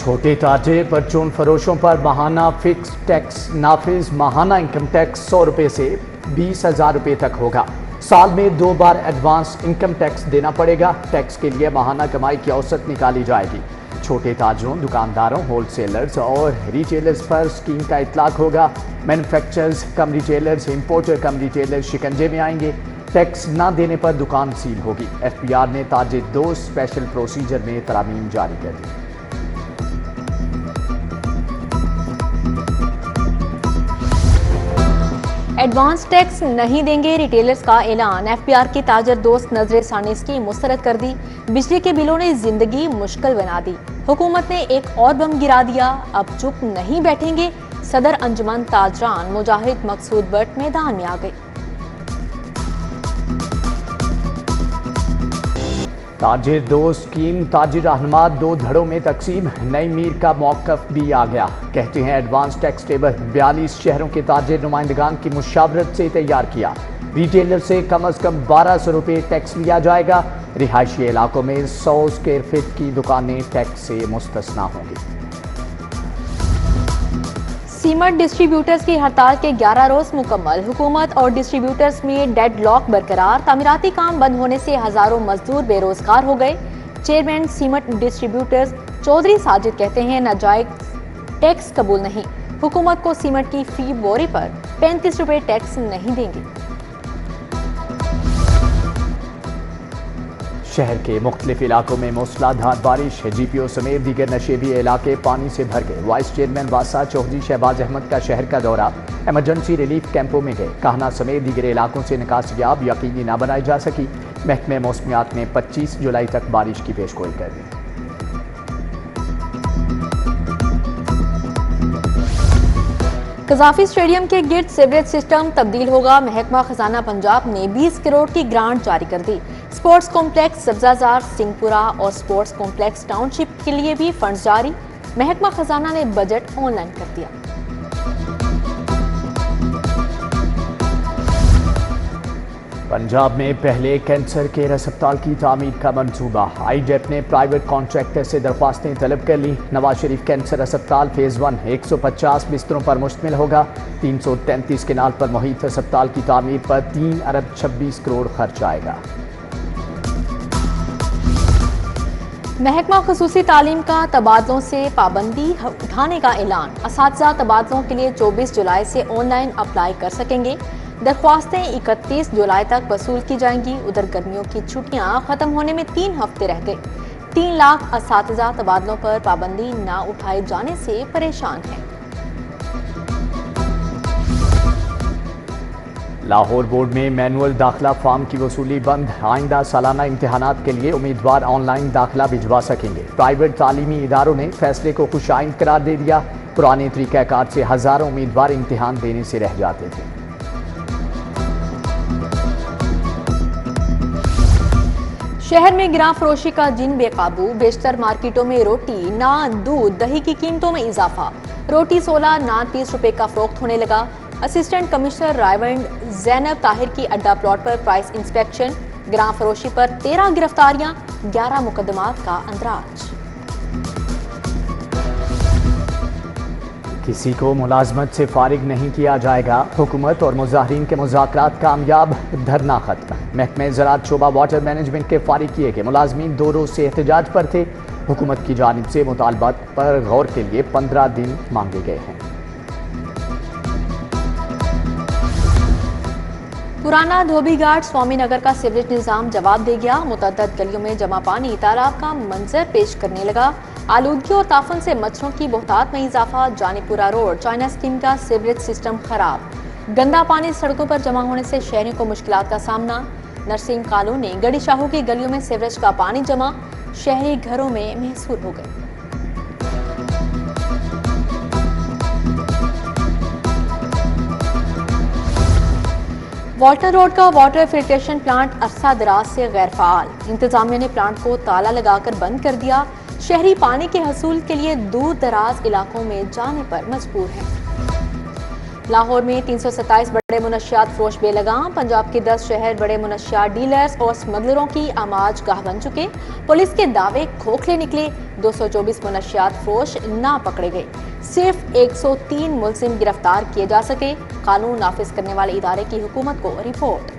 چھوٹے تاجر پرچون فروشوں پر ماہانہ فکس ٹیکس نافذ۔ ماہانہ انکم ٹیکس 100 روپے سے 20,000 روپے تک ہوگا۔ سال میں 2 بار ایڈوانس انکم ٹیکس دینا پڑے گا۔ ٹیکس کے لیے ماہانہ کمائی کی اوسط نکالی جائے گی۔ چھوٹے تاجروں، دکانداروں، ہول سیلرز اور ریٹیلرز پر اسکیم کا اطلاق ہوگا۔ مینوفیکچررز کم ریٹیلرز، امپورٹر کم ریٹیلرز شکنجے میں آئیں گے۔ ٹیکس نہ دینے پر دکان سیل ہوگی۔ FBR نے تاجر دوست اسپیشل پروسیجر میں ترامیم جاری کر دی۔ ایڈوانس ٹیکس نہیں دیں گے ریٹیلرز کا اعلان۔ FBR کی تاجر دوست نظر ثانی اسکیم مسترد کر دی۔ بجلی کے بلوں نے زندگی مشکل بنا دی۔ حکومت نے ایک اور بم گرا دیا، اب چپ نہیں بیٹھیں گے۔ صدر انجمن تاجران مجاہد مقصود بٹ میدان میں آ گئے۔ تاجر دوست اسکیم تاجر رہنما 2 دھڑوں میں تقسیم۔ نئی میر کا موقف بھی آ گیا۔ کہتے ہیں ایڈوانس ٹیکس ٹیبل 42 شہروں کے تاجر نمائندگان کی مشاورت سے تیار کیا۔ ریٹیلر سے کم از کم 1200 روپے ٹیکس لیا جائے گا۔ رہائشی علاقوں میں 100 اسکوائر فٹ کی دکانیں ٹیکس سے مستثنیٰ ہوں گی۔ سیمنٹ ڈسٹریبیوٹرز کی ہڑتال کے 11 روز مکمل۔ حکومت اور ڈسٹریبیوٹرز میں ڈیڈ لاک برقرار۔ تعمیراتی کام بند ہونے سے ہزاروں مزدور بے روزگار ہو گئے۔ Chairman cement distributors Chaudhry Sajid کہتے ہیں ناجائز ٹیکس قبول نہیں۔ حکومت کو سیمنٹ کی فی بوری پر 35 روپے ٹیکس نہیں دیں گے۔ شہر کے مختلف علاقوں میں موسلا دھار بارش۔ GPO سمیت دیگر نشیبی علاقے پانی سے بھر گئے۔ وائس چیئرمین واسا چودھری شہباز احمد کا شہر کا دورہ۔ ایمرجنسی ریلیف کیمپوں میں گئے۔ کہنا سمیت دیگر علاقوں سے نکاسیاب یقینی نہ بنائی جا سکی۔ محکمہ موسمیات نے 25 جولائی تک بارش کی پیشگوئی کر دی۔ قذافی اسٹیڈیم کے گرد سیوریج سسٹم تبدیل ہوگا۔ محکمہ خزانہ پنجاب نے 20 کروڑ کی گرانٹ جاری کر دی۔ سپورٹس کمپلیکس سبزہ زار سنگھ پورہ اور سپورٹس کمپلیکس ٹاؤن شپ کے لیے بھی فنڈز جاری۔ محکمہ خزانہ نے بجٹ آن لائن کر دیا۔ پنجاب میں پہلے کینسر کیئر ہسپتال کی تعمیر کا منصوبہ۔ IDEP نے پرائیویٹ کانٹریکٹر سے درخواستیں طلب کر لی۔ نواز شریف کینسر ہسپتال فیز 1 150 بستروں پر مشتمل ہوگا۔ 333 کنال پر محیط ہسپتال کی تعمیر پر 3 ارب 26 کروڑ خرچ آئے گا۔ محکمہ خصوصی تعلیم کا تبادلوں سے پابندی اٹھانے کا اعلان۔ اساتذہ تبادلوں کے لیے 24 جولائی سے آن لائن اپلائی کر سکیں گے۔ درخواستیں 31 جولائی تک وصول کی جائیں گی۔ ادھر گرمیوں کی چھٹیاں ختم ہونے میں 3 ہفتے رہ گئے۔ 3 لاکھ اساتذہ تبادلوں پر پابندی نہ اٹھائے جانے سے پریشان ہیں۔ لاہور بورڈ میں مینول داخلہ فارم کی وصولی بند۔ آئندہ سالانہ امتحانات کے لیے امیدوار آن لائن داخلہ بھجوا سکیں گے۔ پرائیویٹ تعلیمی اداروں نے فیصلے کو خوش آئند قرار دے دیا۔ پرانے طریقہ کار سے ہزاروں امیدوار امتحان دینے سے رہ جاتے تھے۔ شہر میں گراں فروشی کا جن بے قابو۔ بیشتر مارکیٹوں میں روٹی، نان، دودھ، دہی کی قیمتوں میں اضافہ۔ روٹی 16، نان 30 روپے کا فروخت ہونے لگا۔ اسسٹنٹ کمشنر رائیونڈ زینب طاہر کی اڈا پلاٹ پر پرائس انسپیکشن۔ گراں فروشی پر 13 گرفتاریاں، 11 مقدمات کا اندراج۔ کسی کو ملازمت سے فارغ نہیں کیا جائے گا۔ حکومت اور مظاہرین کے مذاکرات کامیاب، دھرنا ختم۔ محکمہ زراعت شعبہ واٹر مینجمنٹ کے فارغ کیے گئے ملازمین 2 روز سے احتجاج پر تھے۔ حکومت کی جانب سے مطالبات پر غور کے لیے 15 دن مانگے گئے ہیں۔ پرانا دھوبی گھاٹ سوامی نگر کا سیوریج نظام جواب دے گیا۔ متعدد گلیوں میں جمع پانی تالاب کا منظر پیش کرنے لگا۔ آلودگی اور تعفن سے مچھروں کی بہتات میں اضافہ۔ جانی پورہ روڈ چائنا اسکیم کا سیوریج سسٹم خراب۔ گندا پانی سڑکوں پر جمع ہونے سے شہریوں کو مشکلات کا سامنا۔ نرسنگ کالونی گڑی شاہو کی گلیوں میں سیوریج کا پانی جمع، شہری گھروں میں محصور ہو گئے۔ والٹر روڈ کا واٹر فلٹریشن پلانٹ عرصہ دراز سے غیر فعال۔ انتظامیہ نے پلانٹ کو تالا لگا کر بند کر دیا۔ شہری پانی کے حصول کے لیے دور دراز علاقوں میں جانے پر مجبور ہیں۔ لاہور میں 327 بڑے منشیات فروش بے لگام، پنجاب کے 10 شہر بڑے منشیات ڈیلرز اور سمگلروں کی آماج گاہ بن چکے، پولیس کے دعوے کھوکھلے نکلے، 224 منشیات فروش نہ پکڑے گئے، صرف 103 ملزم گرفتار کیے جا سکے، قانون نافذ کرنے والے ادارے کی حکومت کو رپورٹ۔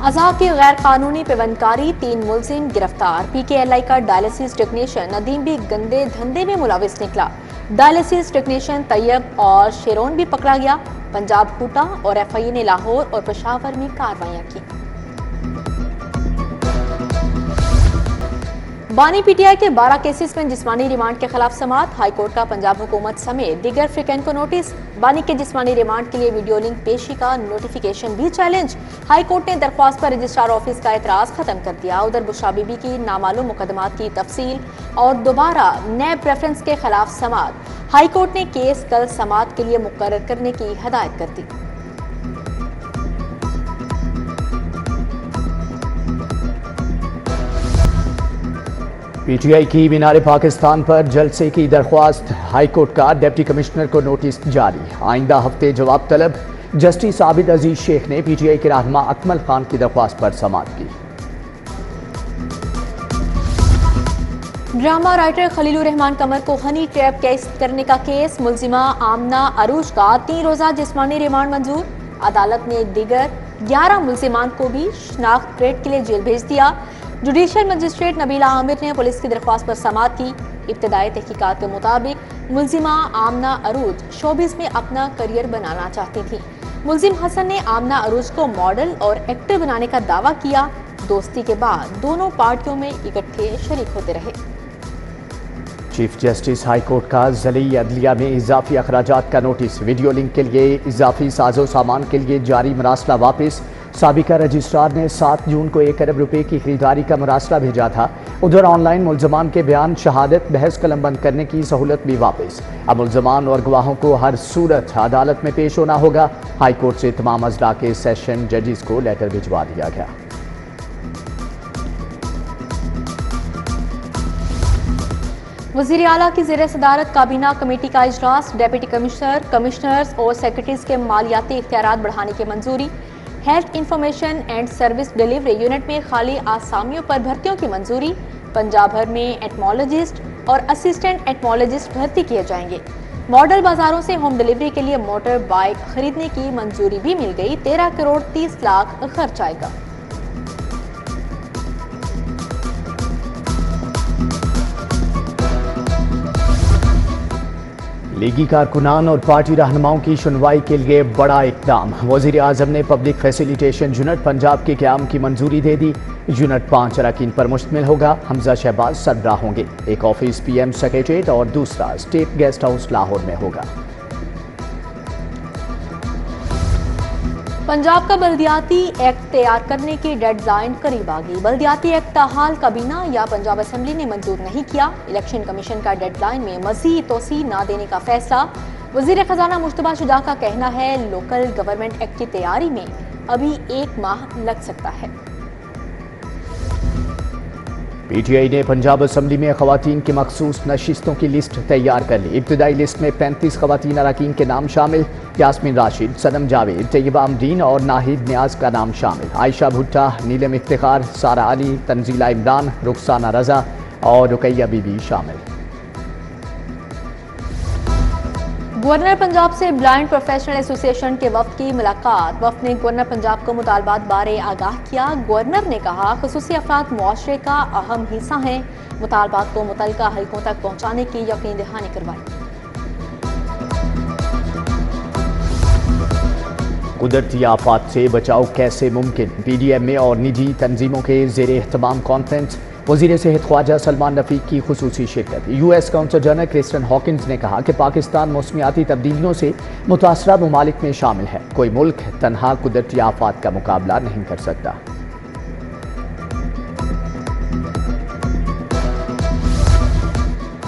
عذاب کی غیر قانونی پیوندکاری، 3 ملزم گرفتار، پی کے ایل آئی کا ڈائلسس ٹیکنیشین ندیم بھی گندے دھندے میں ملوث نکلا، ڈائلسس ٹیکنیشین طیب اور شیرون بھی پکڑا گیا، پنجاب کوٹا اور ایف آئی اے نے لاہور اور پشاور میں کارروائیاں کی۔ بانی پی ٹی آئی کے 12 کیسز میں جسمانی ریمانڈ کے خلاف سماعت، ہائی کورٹ کا پنجاب حکومت سمیت دیگر فریقین کو نوٹس، بانی کے جسمانی ریمانڈ کے لیے ویڈیو لنک پیشی کا نوٹیفیکیشن بھی چیلنج، ہائی کورٹ نے درخواست پر رجسٹرار آفس کا اعتراض ختم کر دیا، ادھر بشرا بی بی کی نامعلوم مقدمات کی تفصیل اور دوبارہ نیب ریفرنس کے خلاف سماعت، ہائی کورٹ نے کیس کل سماعت کے لیے مقرر کرنے کی ہدایت کر دی۔ پی ٹی آئی کی مینار پاکستان پر جلسے کی درخواست، ہائی کورٹ کا ڈپٹی کمشنر کو نوٹس جاری، آئندہ ہفتے جواب طلب، جسٹس عابد عزیز شیخ نے پی ٹی آئی کے رہنما اکمل خان کی درخواست پر سماعت کی۔ ڈرامہ رائٹر خلیل الرحمان قمر کو ہنی ٹریپ کیس کرنے کا کیس، ملزمہ آمنہ عروج کا 3 روزہ جسمانی ریمانڈ منظور، عدالت نے دیگر 11 ملزمان کو بھی شناخت ٹریٹ کے لیے جیل بھیج دیا، جوڈیشل مجسٹریٹ نبیلہ عامر نے پولیس کی درخواست پر سماعت کی، ابتدائی تحقیقات کے مطابق ملزمہ آمنہ عروج شوبز میں اپنا کریئر بنانا چاہتی تھی، ملزم حسن نے آمنہ عروج کو ماڈل اور ایکٹر بنانے کا دعویٰ کیا، دوستی کے بعد دونوں پارٹیوں میں اکٹھے شریک ہوتے رہے۔ چیف جسٹس ہائی کورٹ کا ضلعی عدلیہ میں اضافی اخراجات کا نوٹس، ویڈیو لنک کے لیے اضافی ساز و سامان کے لیے جاری مراسلہ واپس، سابقہ رجسٹرار نے 7 جون کو 1 ارب روپے کی خریداری کا مراسلہ بھیجا تھا، ادھر آن لائن ملزمان کے بیان شہادت بحث قلم بند کرنے کی سہولت بھی واپس، اب ملزمان اور گواہوں کو ہر صورت عدالت میں پیش ہونا ہوگا، ہائی کورٹ سے تمام اضلاع کے سیشن ججز کو لیٹر بھجوا دیا گیا۔ وزیر اعلیٰ کی زیر صدارت کابینہ کمیٹی کا اجلاس، ڈیپٹی کمشنر، کمشنرز اور سیکرٹریز کے مالیاتی اختیارات بڑھانے کی منظوری، health information and service delivery unit میں خالی آسامیوں پر بھرتیوں کی منظوری، پنجاب بھر میں ایٹمالوجسٹ اور اسسٹنٹ ایٹمالوجسٹ بھرتی کیے جائیں گے، ماڈل بازاروں سے ہوم ڈیلیوری کے لیے موٹر بائک خریدنے کی منظوری بھی مل گئی، 13 کروڑ 30 لاکھ خرچ آئے گا۔ لیگی کارکنان اور پارٹی رہنماؤں کی سنوائی کے لیے بڑا اقدام، وزیر اعظم نے پبلک فیسیلیٹیشن یونٹ پنجاب کے قیام کی منظوری دے دی، یونٹ 5 اراکین پر مشتمل ہوگا، حمزہ شہباز سربراہ ہوں گے، ایک آفس پی ایم سیکریٹریٹ اور دوسرا اسٹیٹ گیسٹ ہاؤس لاہور میں ہوگا۔ پنجاب کا بلدیاتی ایکٹ تیار کرنے کی ڈیڈ لائن قریب آ گئی، بلدیاتی ایکٹ تاحال کابینہ یا پنجاب اسمبلی نے منظور نہیں کیا، الیکشن کمیشن کا ڈیڈ لائن میں مزید توسیع نہ دینے کا فیصلہ، وزیر خزانہ مشتبہ شجاع کا کہنا ہے لوکل گورنمنٹ ایکٹ کی تیاری میں ابھی 1 ماہ لگ سکتا ہے۔ پی ٹی آئی نے پنجاب اسمبلی میں خواتین کی مخصوص نشستوں کی لسٹ تیار کر لی، ابتدائی لسٹ میں 35 خواتین اراکین کے نام شامل، یاسمین راشد، صنم جاوید، طیبہ امرین اور ناہید نیاز کا نام شامل، عائشہ بھٹا، نیلم افتخار، سارہ علی، تنزیلہ عمران، رخسانہ رضا اور رقیہ بی بی شامل۔ گورنر پنجاب سے بلائنڈ پروفیشنل ایسوسی ایشن کے وفد کی ملاقات، وفد نے گورنر پنجاب کو مطالبات بارے آگاہ کیا، گورنر نے کہا خصوصی افراد معاشرے کا اہم حصہ ہیں، مطالبات کو متعلقہ حلقوں تک پہنچانے کی یقین دہانی کروائی۔ قدرتی آفات سے بچاؤ کیسے ممکن، پی ڈی ایم اے اور نجی تنظیموں کے زیر اہتمام کانفرنس، وزیر صحت خواجہ سلمان رفیق کی خصوصی شرکت، U S consul general Kristen Hawkins نے کہا کہ پاکستان موسمیاتی تبدیلیوں سے متاثرہ ممالک میں شامل ہے، کوئی ملک تنہا قدرتی آفات کا مقابلہ نہیں کر سکتا۔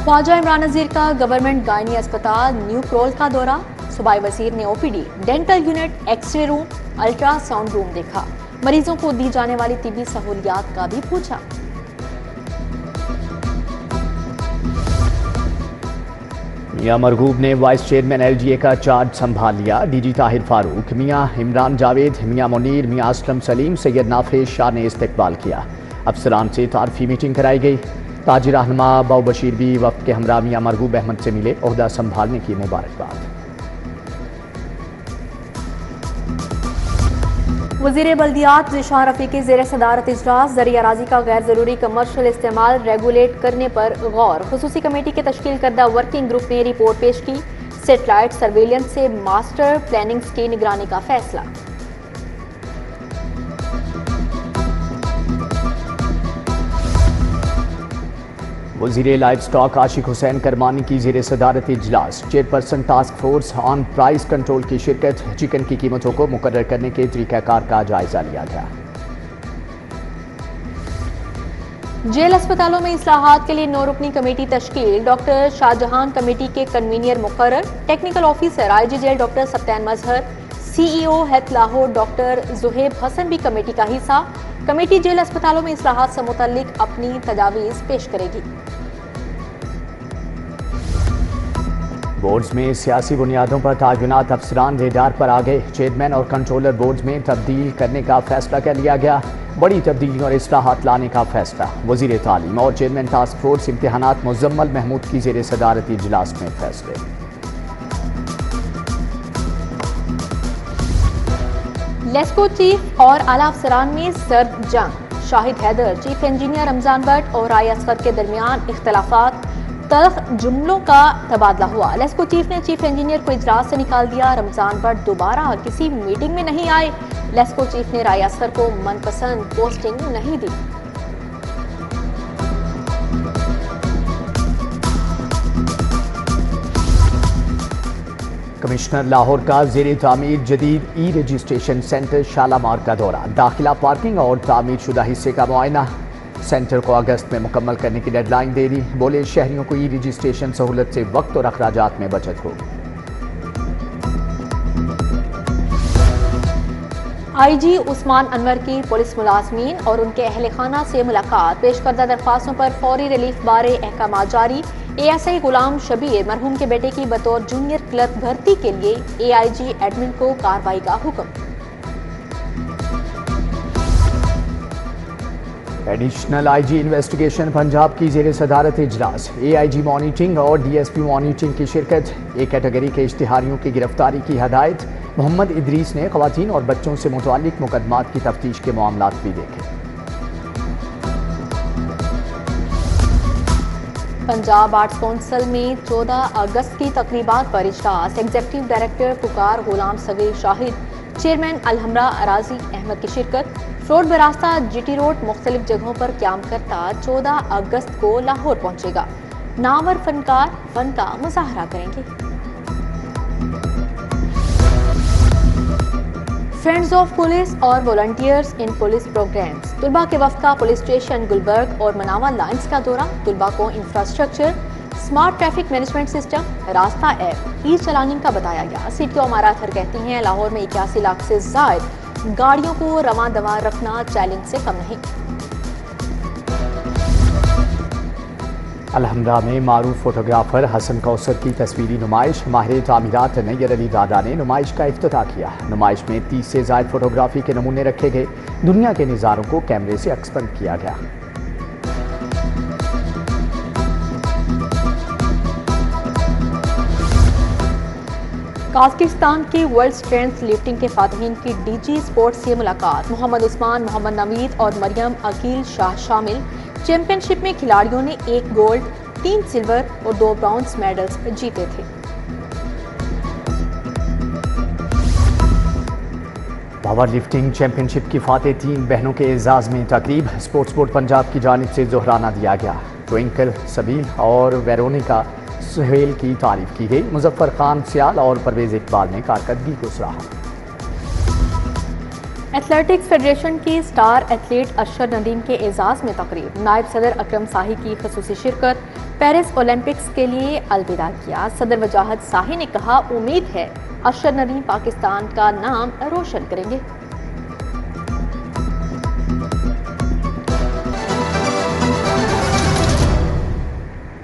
خواجہ عمران نذیر کا گورنمنٹ گائنی اسپتال نیو کرول کا دورہ، صوبائی وزیر نے او پی ڈی، dental unit, X ray room, ultra sound روم دیکھا، مریضوں کو دی جانے والی طبی سہولیات کا بھی پوچھا۔ میاں مرغوب نے وائس چیئرمین LGA کا چارج سنبھال لیا. DG طاہر فاروق, میاں عمران جاوید, میاں منیر, میاں اسلم سلیم, سید نافذ شاہ نے استقبال کیا. افسران سے تعارفی میٹنگ کرائی گئی. تاجر رہنما باو بشیر بھی وفد کے ہمراہ میاں مرغوب احمد سے ملے. عہدہ سنبھالنے کی مبارکباد. وزیر بلدیات ذیشان رفیقی زیر صدارت اجلاس زرعی اراضی کا غیر ضروری کمرشل استعمال ریگولیٹ کرنے پر غور. خصوصی کمیٹی کے تشکیل کردہ ورکنگ گروپ نے رپورٹ پیش کی. سیٹلائٹ سرویلنس سے ماسٹر پلاننگز کی نگرانی کا فیصلہ. وزیر لائف سٹاک عاشق حسین کرمانی کی زیر صدارت اجلاس. Chairperson task force on price control کی شرکت. چکن کی قیمتوں کو مقرر کرنے کے طریقہ کار کا جائزہ لیا گیا. جیل اسپتالوں میں اصلاحات کے لیے 9 رکنی کمیٹی تشکیل. ڈاکٹر شاہ جہان کمیٹی کے کنوینئر مقرر. Technical officer IG jail doctor Sibtain Mazhar. CEO health Lahore doctor Zohaib Hassan بھی کمیٹی کا حصہ. کمیٹی جیل اسپتالوں میں اصلاحات سے متعلق اپنی تجاویز پیش کرے گی. بورڈز میں سیاسی بنیادوں پر تعینات افسران ریڈار پر آ گئے. چیئرمین اور کنٹرولر بورڈز میں تبدیل کرنے کا فیصلہ کر لیا گیا. بڑی تبدیلیوں اور اصلاحات لانے کا فیصلہ. وزیر تعلیم اور چیئرمین ٹاسک فورس امتحانات مزمل محمود کی زیر صدارت اجلاس میں فیصلے. لیسکو چیف اور اعلی افسران میں سرد جنگ. شاہد حیدر, چیف انجینئر رمضان بٹ اور رائے اصغر کے درمیان اختلافات. تلخ جملوں کا تبادلہ ہوا. لیسکو چیف نے چیف انجینئر کو اجلاس سے نکال دیا. رمضان بٹ دوبارہ کسی میٹنگ میں نہیں آئے. لیسکو چیف نے رائے اصغر کو من پسند پوسٹنگ نہیں دی. کمشنر لاہور کا زیر تعمیر جدید ای رجسٹریشن سینٹر شالامار کا دورہ. داخلہ, پارکنگ اور تعمیر شدہ حصے کا معائنہ. سینٹر کو اگست میں مکمل کرنے کی ڈیڈ لائن دے دی. بولے شہریوں کو ای رجسٹریشن سہولت سے وقت اور اخراجات میں بچت ہوگی. IG عثمان انور کی پولیس ملازمین اور ان کے اہل خانہ سے ملاقات. پیش کردہ درخواستوں پر فوری ریلیف بارے احکامات جاری. ASI غلام شبیر مرحوم کے بیٹے کی بطور جونیئر کلرک بھرتی کے لیے AIG ایڈمن کو کارروائی کا حکم. ایڈیشنل IG انویسٹیگیشن پنجاب کی زیر صدارت اجلاس. AIG مانیٹرنگ اور DSP مانیٹرنگ کی شرکت. A کیٹیگری کے اشتہاریوں کی گرفتاری کی ہدایت. محمد ادریس نے خواتین اور بچوں سے متعلق مقدمات کی تفتیش کے معاملات بھی دیکھے. پنجاب آرٹس کونسل میں 14 اگست کی تقریبات پر اجلاس. ایگزیکٹو ڈائریکٹر پکار غلام صغیر شاہد, چیئرمین الحمراء اراضی احمد کی شرکت. روڈ براستہ GT روڈ مختلف جگہوں پر قیام کرتا 14 اگست کو لاہور پہنچے گا. نامور فنکار فن کا مظاہرہ کریں گے. فرینڈز آف پولیس اور والنٹیئرز ان پولیس پروگرامز. طلباء کے وفد کا پولیس اسٹیشن گلبرگ اور مناوا لائنز کا دورہ. طلباء کو infrastructure, smart traffic management system, راستہ ایپ, ای چلاننگ کا بتایا گیا. سیٹیو امارا تھر کہتی ہیں لاہور میں 81 لاکھ سے زائد گاڑیوں کو رواں دواں رکھنا چیلنج سے کم نہیں. الحمراء میں معروف فوٹوگرافر حسن کوثر کی تصویری نمائش. ماہر تعمیرات نیر علی دادا نے نمائش کا افتتاح کیا. نمائش میں 30 سے زائد فوٹوگرافی کے نمونے رکھے گئے. دنیا کے نظاروں کو کیمرے سے عکس بند کیا گیا. کازاکستان کی ورلڈ اسٹرینتھ لفٹنگ کے فاتحین کی DG اسپورٹس سے ملاقات. محمد عثمان, محمد نوید اور مریم عقیل شاہ شامل. چیمپئن شپ میں کھلاڑیوں نے 1 گولڈ, 3 سلور اور 2 برونز میڈلز جیتے تھے. پاور لفٹنگ چیمپئن شپ کی فاتح 3 بہنوں کے اعزاز میں تقریب. اسپورٹس بورڈ پنجاب کی جانب سے ظہرانہ دیا گیا. ٹوئنکل سبیل اور ویرونیکا سہیل کی تعریف کی گئی. مظفر خان سیال اور پرویز اقبال نے کارکردگی کو سراہا. ایتھلیٹکس فیڈریشن کی سٹار ایتھلیٹ اشر ندیم کے اعزاز میں تقریب. نائب صدر اکرم ساہی کی خصوصی شرکت. پیرس اولمپکس کے لیے الوداع کیا. صدر وجاہت ساہی نے کہا امید ہے اشر ندیم پاکستان کا نام روشن کریں گے.